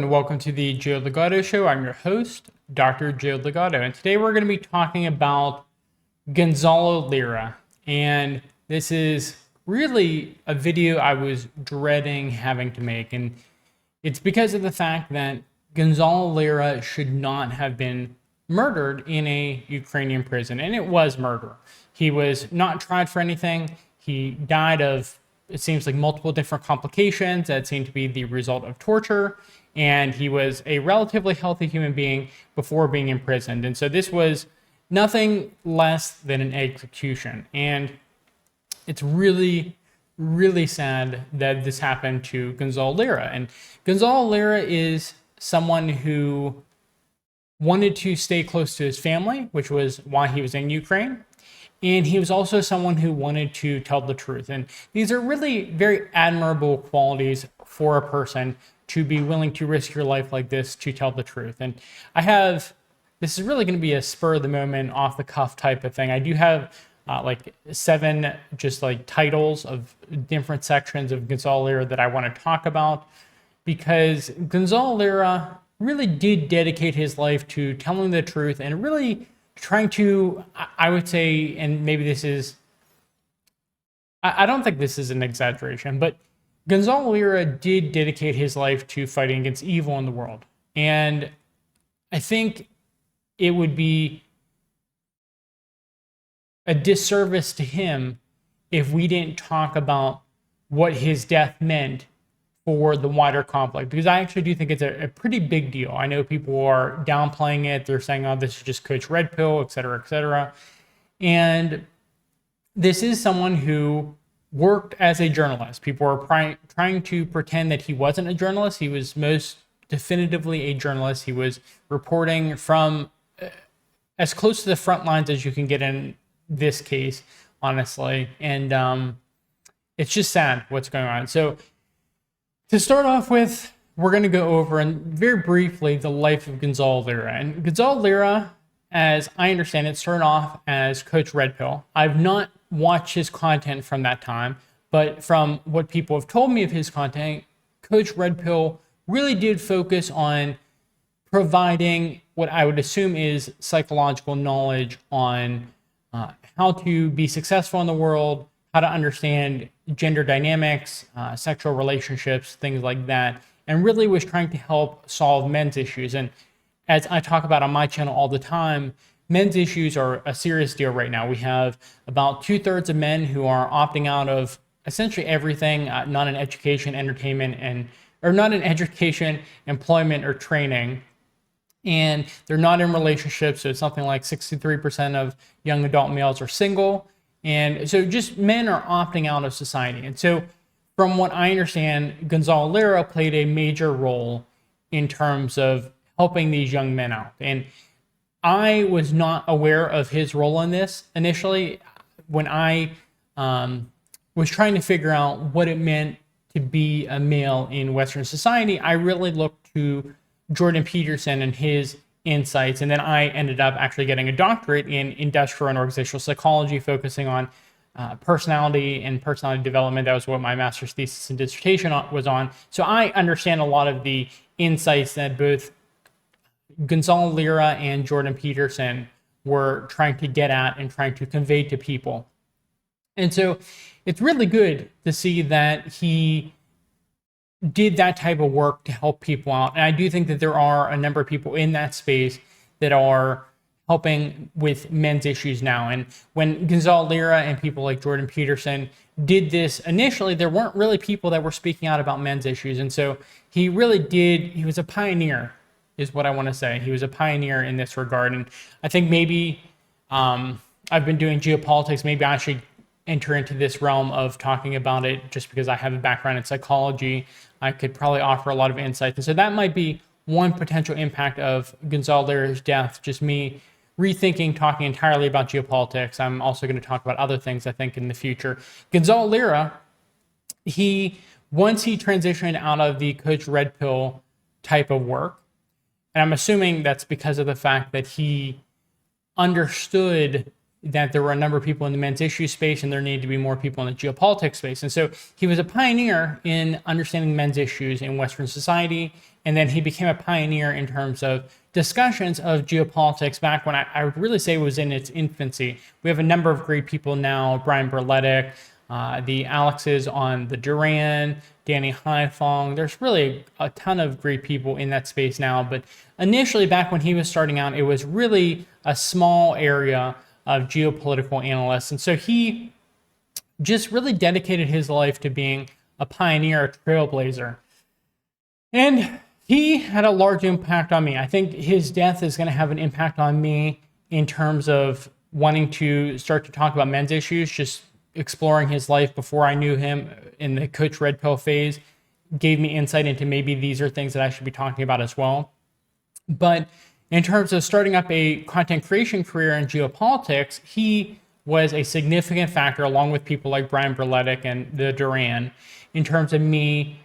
and welcome to the Joe Legato Show. I'm your host, Dr. Joe Legato, and today we're going to be talking about Gonzalo Lira. And this is really a video I was dreading having to make, and it's because of the fact that Gonzalo Lira should not have been murdered in a Ukrainian prison, and it was murder. He was not tried for anything. He died of, it seems like, multiple different complications that seem to be the result of torture, and he was a relatively healthy human being before being imprisoned. And so this was nothing less than an execution. And it's really, really sad that this happened to Gonzalo Lira. And Gonzalo Lira is someone who wanted to stay close to his family, which was why he was in Ukraine. And he was also someone who wanted to tell the truth. And these are really very admirable qualities for a person to be willing to risk your life like this to tell the truth. And this is really going to be a spur of the moment, off the cuff type of thing. I do have like 7 just like titles of different sections of Gonzalo Lira that I want to talk about, because Gonzalo Lira really did dedicate his life to telling the truth and really trying to, I would say, and maybe this is, I don't think this is an exaggeration, but Gonzalo Lira did dedicate his life to fighting against evil in the world. And I think it would be a disservice to him if we didn't talk about what his death meant for the wider conflict, because I actually do think it's a pretty big deal. I know people are downplaying it. They're saying, oh, this is just Coach Red Pill, et cetera, et cetera. And this is someone who worked as a journalist. People are trying to pretend that he wasn't a journalist. He was most definitively a journalist. He was reporting from as close to the front lines as you can get in this case, honestly. And it's just sad what's going on. So to start off with, we're going to go over, and very briefly, the life of Gonzalo Lira. And Gonzalo Lira, as I understand it, started off as Coach Red Pill. I've not watched his content from that time, but from what people have told me of his content, Coach Red Pill really did focus on providing what I would assume is psychological knowledge on how to be successful in the world, how to understand gender dynamics, sexual relationships, things like that, and really was trying to help solve men's issues. And as I talk about on my channel all the time, men's issues are a serious deal right now. We have about 2/3 of men who are opting out of essentially everything, not in education, entertainment, or not in education, employment, or training. And they're not in relationships, so it's something like 63% of young adult males are single. And so just men are opting out of society. And so from what I understand, Gonzalo Lira played a major role in terms of helping these young men out. And I was not aware of his role in this initially. When I was trying to figure out what it meant to be a male in Western society, I really looked to Jordan Peterson and his insights. And then I ended up actually getting a doctorate in industrial and organizational psychology, focusing on personality and personality development. That was what my master's thesis and dissertation was on. So I understand a lot of the insights that both Gonzalo Lira and Jordan Peterson were trying to get at and trying to convey to people. And so it's really good to see that he did that type of work to help people out. And I do think that there are a number of people in that space that are helping with men's issues now. And when Gonzalo Lira and people like Jordan Peterson did this initially, there weren't really people that were speaking out about men's issues. And so he really did, he was a pioneer, is what I want to say. He was a pioneer in this regard. And I think maybe I've been doing geopolitics, maybe I should enter into this realm of talking about it just because I have a background in psychology. I could probably offer a lot of insight. And so that might be one potential impact of Gonzalo Lira's death, just me rethinking, talking entirely about geopolitics. I'm also going to talk about other things, I think, in the future. Gonzalo Lira, once he transitioned out of the Coach Red Pill type of work, and I'm assuming that's because of the fact that he understood that there were a number of people in the men's issue space and there needed to be more people in the geopolitics space. And so he was a pioneer in understanding men's issues in Western society And then he became a pioneer in terms of discussions of geopolitics back when I would really say it was in its infancy. We have a number of great people now, Brian Berletic, the Alexes on the Duran, Danny Haifong. There's really a ton of great people in that space now. But initially, back when he was starting out, it was really a small area of geopolitical analysts. And so he just really dedicated his life to being a pioneer, a trailblazer. And he had a large impact on me. I think his death is going to have an impact on me in terms of wanting to start to talk about men's issues. Just exploring his life before I knew him in the Coach Red Pill phase gave me insight into maybe these are things that I should be talking about as well. But in terms of starting up a content creation career in geopolitics, he was a significant factor, along with people like Brian Berletic and the Duran, in terms of me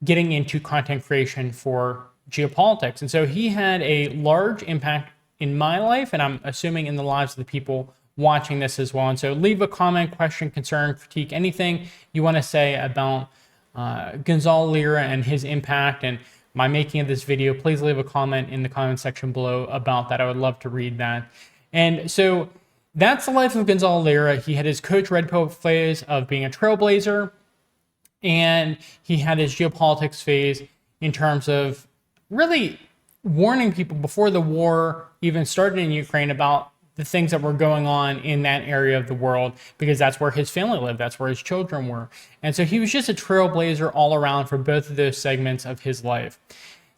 getting into content creation for geopolitics. And so he had a large impact in my life, and I'm assuming in the lives of the people watching this as well. And so leave a comment, question, concern, critique, anything you want to say about Gonzalo Lira and his impact and my making of this video. Please leave a comment in the comment section below about that. I would love to read that. And so that's the life of Gonzalo Lira. He had his Coach Red Pill phase of being a trailblazer, and he had his geopolitics phase in terms of really warning people before the war even started in Ukraine about the things that were going on in that area of the world, because that's where his family lived, that's where his children were. And so he was just a trailblazer all around for both of those segments of his life.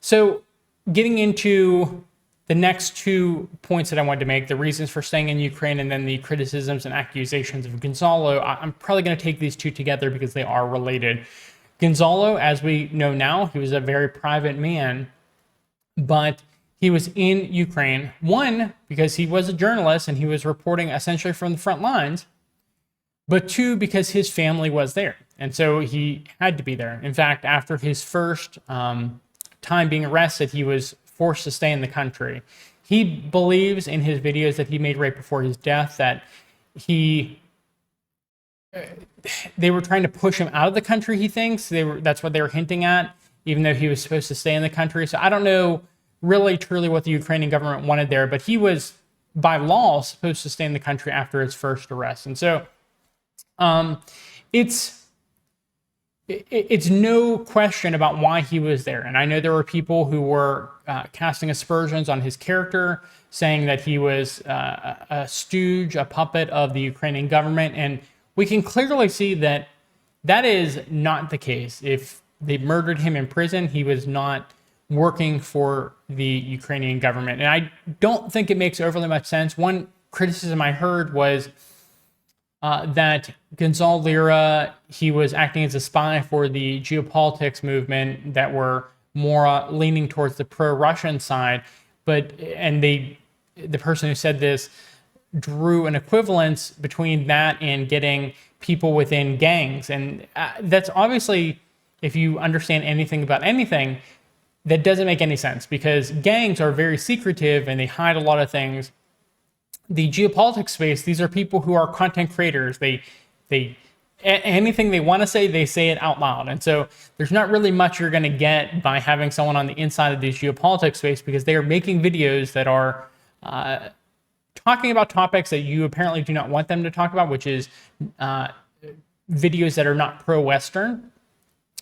So getting into the next 2 points that I wanted to make, the reasons for staying in Ukraine and then the criticisms and accusations of Gonzalo, I'm probably going to take these two together because they are related. Gonzalo, as we know now, he was a very private man, but he was in Ukraine, one, because he was a journalist and he was reporting essentially from the front lines, but two, because his family was there. And so he had to be there. In fact, after his first time being arrested, he was forced to stay in the country. He believes in his videos that he made right before his death that they were trying to push him out of the country, he thinks. That's what they were hinting at, even though he was supposed to stay in the country. So I don't know really truly what the Ukrainian government wanted there, but he was by law supposed to stay in the country after his first arrest. And so it's no question about why he was there. And I know there were people who were casting aspersions on his character, saying that he was a stooge, a puppet of the Ukrainian government. And we can clearly see that that is not the case. If they murdered him in prison, he was not working for the Ukrainian government. And I don't think it makes overly much sense. One criticism I heard was that Gonzalo Lira, he was acting as a spy for the geopolitics movement that were more leaning towards the pro-Russian side. And the person who said this drew an equivalence between that and getting people within gangs. And that's obviously, if you understand anything about anything, that doesn't make any sense, because gangs are very secretive and they hide a lot of things. The geopolitics space, these are people who are content creators. They anything they want to say, they say it out loud. And so there's not really much you're going to get by having someone on the inside of the geopolitics space, because they are making videos that are talking about topics that you apparently do not want them to talk about, which is videos that are not pro-Western.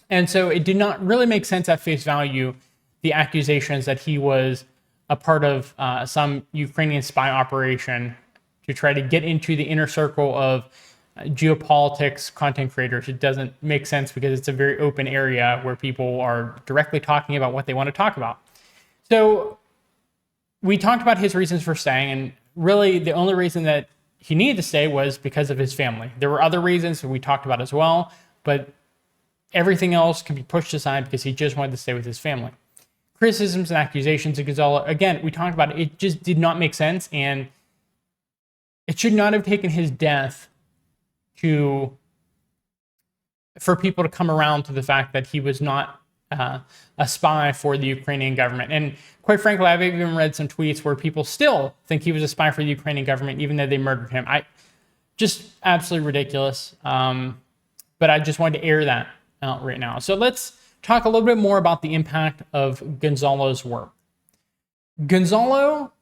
And so it did not really make sense at face value, the accusations that he was a part of some Ukrainian spy operation to try to get into the inner circle of geopolitics content creators. It doesn't make sense because it's a very open area where people are directly talking about what they want to talk about. So we talked about his reasons for staying, and really the only reason that he needed to stay was because of his family. There were other reasons that we talked about as well, but everything else can be pushed aside because he just wanted to stay with his family. Criticisms and accusations of Gonzalo, again, we talked about it. It just did not make sense, and it should not have taken his death for people to come around to the fact that he was not a spy for the Ukrainian government. And quite frankly, I've even read some tweets where people still think he was a spy for the Ukrainian government, even though they murdered him. Just absolutely ridiculous. But I just wanted to air that out right now. So let's talk a little bit more about the impact of Gonzalo's work. Gonzalo,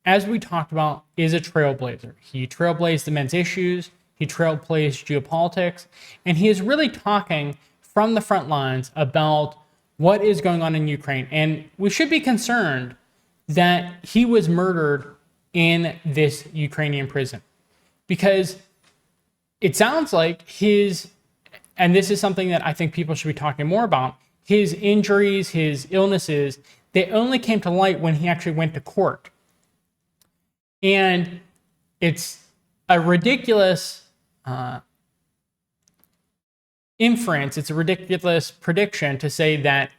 as we talked about, is a trailblazer. He trailblazed the men's issues, he trailblazed geopolitics, and he is really talking from the front lines about what is going on in Ukraine. And we should be concerned that he was murdered in this Ukrainian prison, because it sounds like and this is something that I think people should be talking more about, his injuries, his illnesses, they only came to light when he actually went to court. And it's a ridiculous inference, it's a ridiculous prediction to say that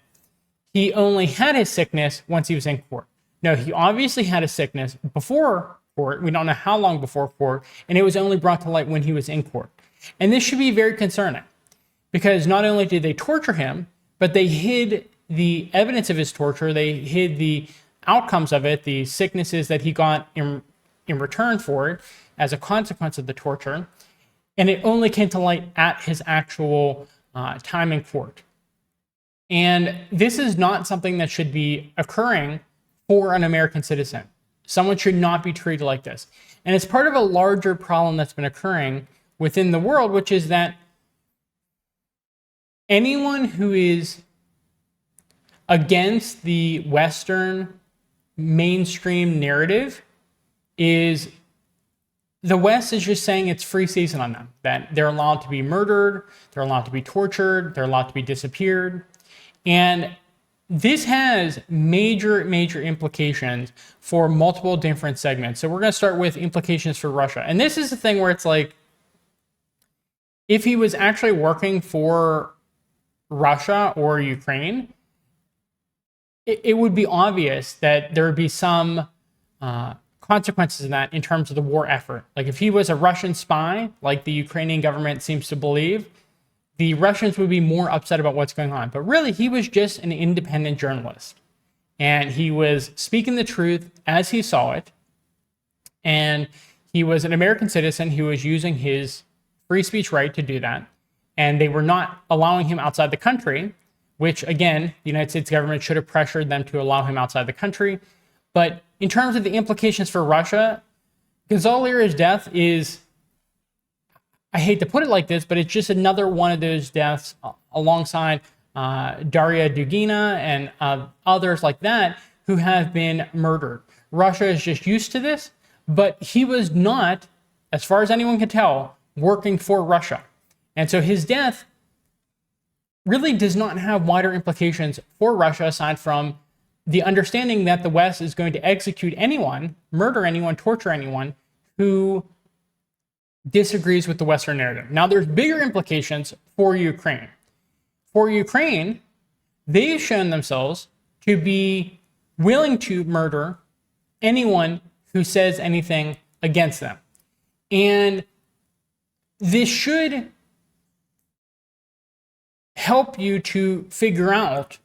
he only had his sickness once he was in court. No, he obviously had a sickness before court. We don't know how long before court, and it was only brought to light when he was in court. And this should be very concerning, because not only did they torture him, but they hid the evidence of his torture. They hid the outcomes of it, the sicknesses that he got in return for it as a consequence of the torture. And it only came to light at his actual time in court. And this is not something that should be occurring for an American citizen. Someone should not be treated like this. And it's part of a larger problem that's been occurring within the world, which is that anyone who is against the Western mainstream narrative is the West is just saying it's free season on them, that they're allowed to be murdered, they're allowed to be tortured, they're allowed to be disappeared. And this has major, major implications for multiple different segments. So we're going to start with implications for Russia. And this is the thing where it's like, if he was actually working for Russia or Ukraine, it would be obvious that there would be some consequences in that in terms of the war effort. Like if he was a Russian spy, like the Ukrainian government seems to believe, the Russians would be more upset about what's going on. But really, he was just an independent journalist. And he was speaking the truth as he saw it. And he was an American citizen who was using his free speech right to do that. And they were not allowing him outside the country, which, again, the United States government should have pressured them to allow him outside the country. But in terms of the implications for Russia, Gonzalo Lira's death is, I hate to put it like this, but it's just another one of those deaths alongside Daria Dugina and others like that who have been murdered. Russia is just used to this, but he was not, as far as anyone can tell, working for Russia. And so his death really does not have wider implications for Russia aside from the understanding that the West is going to execute anyone, murder anyone, torture anyone who disagrees with the Western narrative. Now, there's bigger implications for Ukraine. For Ukraine, they've shown themselves to be willing to murder anyone who says anything against them. And this should help you to figure out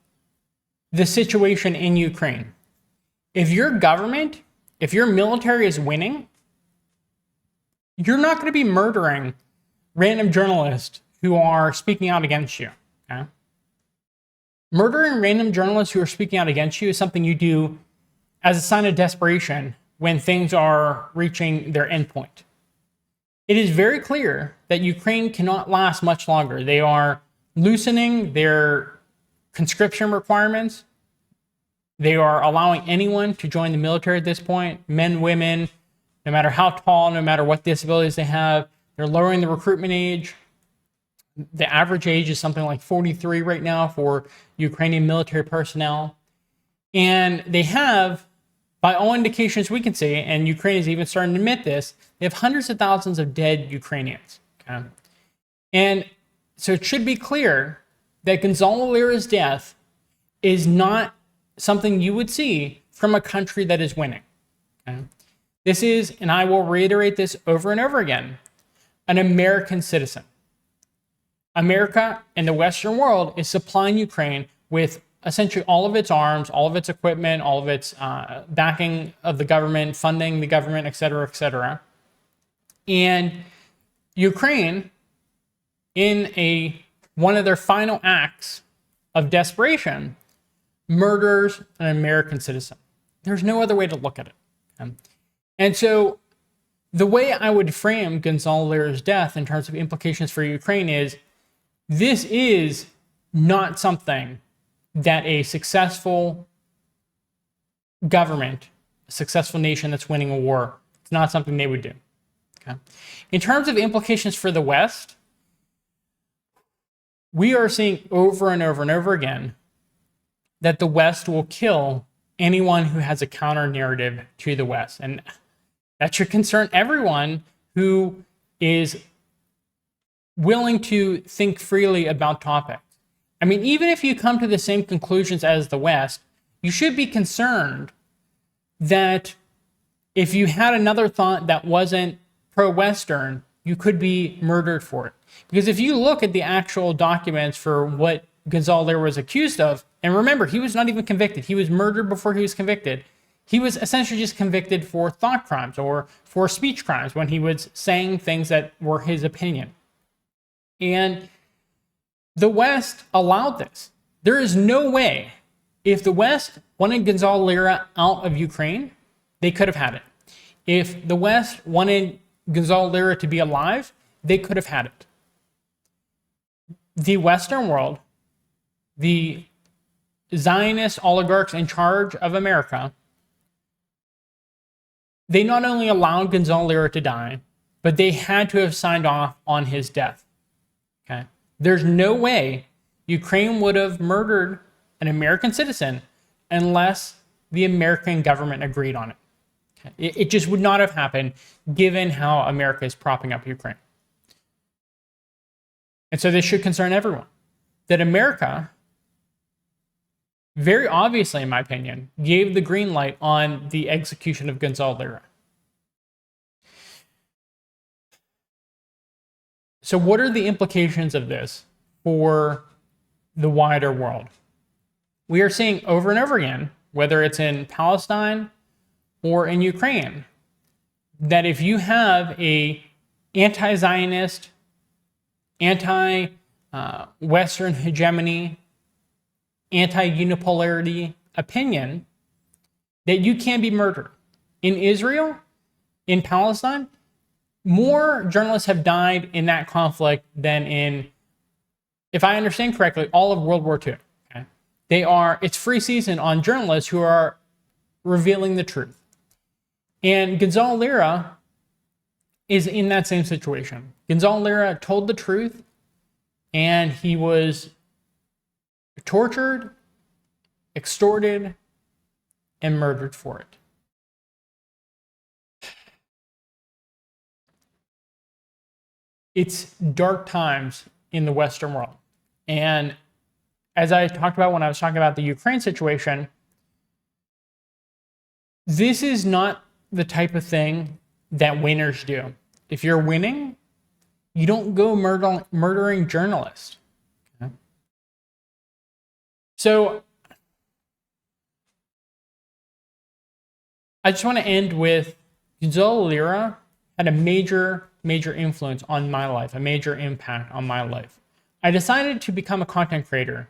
the situation in Ukraine. If your government, if your military is winning, you're not going to be murdering random journalists who are speaking out against you. Okay? Murdering random journalists who are speaking out against you is something you do as a sign of desperation when things are reaching their endpoint. It is very clear that Ukraine cannot last much longer. They are loosening their conscription requirements. They are allowing anyone to join the military at this point, men, women, no matter how tall, no matter what disabilities they have. They're lowering the recruitment age. The average age is something like 43 right now for Ukrainian military personnel. And they have, by all indications we can see, and Ukraine is even starting to admit this, they have hundreds of thousands of dead Ukrainians. Okay? And so it should be clear that Gonzalo Lira's death is not something you would see from a country that is winning. Okay? This is, and I will reiterate this over and over again, an American citizen. America and the Western world is supplying Ukraine with essentially all of its arms, all of its equipment, all of its backing of the government, funding the government, et cetera, et cetera. And Ukraine, in one of their final acts of desperation, murders an American citizen. There's no other way to look at it. Okay? And so the way I would frame Gonzalo Lira's death in terms of implications for Ukraine is this is not something that a successful government, a successful nation that's winning a war, it's not something they would do. Okay? In terms of implications for the West, we are seeing over and over and over again that the West will kill anyone who has a counter narrative to the West. And that should concern everyone who is willing to think freely about topics. I mean, even if you come to the same conclusions as the West, you should be concerned that if you had another thought that wasn't pro-Western, you could be murdered for it. Because if you look at the actual documents for what Gonzalo Lira was accused of, and remember, he was not even convicted. He was murdered before he was convicted. He was essentially just convicted for thought crimes or for speech crimes when he was saying things that were his opinion. And the West allowed this. There is no way, if the West wanted Gonzalo Lira out of Ukraine, they could have had it. If the West wanted Gonzalo Lira to be alive, they could have had it. The Western world, the Zionist oligarchs in charge of America, they not only allowed Gonzalo Lira to die, but they had to have signed off on his death. Okay? There's no way Ukraine would have murdered an American citizen unless the American government agreed on it. Okay? It just would not have happened given how America is propping up Ukraine. And so this should concern everyone. That America, very obviously, in my opinion, gave the green light on the execution of Gonzalo Lira. So what are the implications of this for the wider world? We are seeing over and over again, whether it's in Palestine or in Ukraine, that if you have a anti-Zionist, anti-Western hegemony, anti-unipolarity opinion, that you can be murdered. In Israel, in Palestine, more journalists have died in that conflict than in, if I understand correctly, all of World War II. Okay? It's free season on journalists who are revealing the truth. And Gonzalo Lira is in that same situation. Gonzalo Lira told the truth, and he was tortured, extorted, and murdered for it. It's dark times in the Western world. And as I talked about when I was talking about the Ukraine situation, this is not the type of thing that winners do. If you're winning, you don't go murdering journalists. Okay? So I just want to end with Gonzalo Lira had a major influence on my life, a major impact on my life. I decided to become a content creator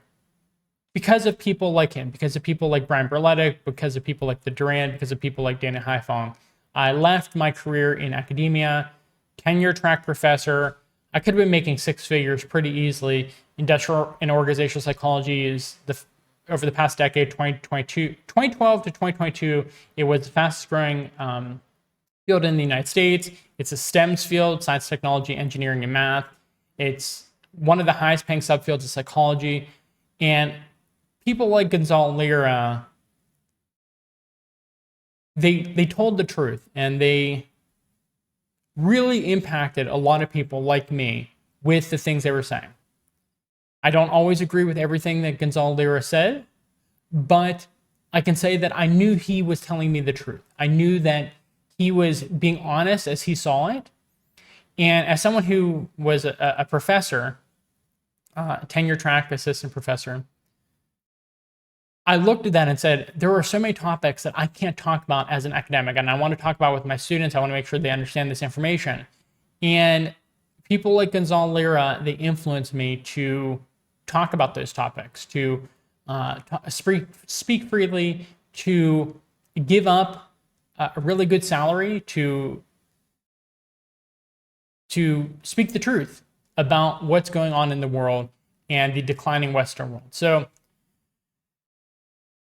because of people like him, because of people like Brian Berletic, because of people like the Durand, because of people like Dana Haifong. I left my career in academia, tenure track professor. I could have been making six figures pretty easily. Industrial and organizational psychology is over the past decade, 2012 to 2022, it was the fastest growing field in the United States. It's a STEMS field, science, technology, engineering, and math. It's one of the highest paying subfields of psychology. And people like Gonzalo Lira, they told the truth, and they really impacted a lot of people like me with the things they were saying. I don't always agree with everything that Gonzalo Lira said, but I can say that I knew he was telling me the truth. I knew that he was being honest as he saw it. And as someone who was a professor, tenure track assistant professor, I looked at that and said, there are so many topics that I can't talk about as an academic, and I want to talk about with my students. I want to make sure they understand this information. And people like Gonzalo Lira, they influenced me to talk about those topics, to speak freely, to give up a really good salary to speak the truth about what's going on in the world and the declining Western world. So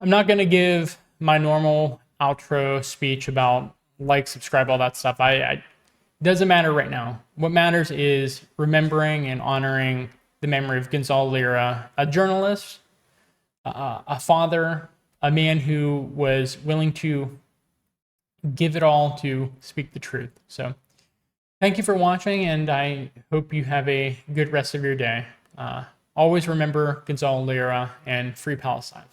I'm not going to give my normal outro speech about like, subscribe, all that stuff. It doesn't matter right now. What matters is remembering and honoring the memory of Gonzalo Lira, a journalist, a father, a man who was willing to give it all to speak the truth. So thank you for watching, and I hope you have a good rest of your day. Always remember Gonzalo Lira and Free Palestine.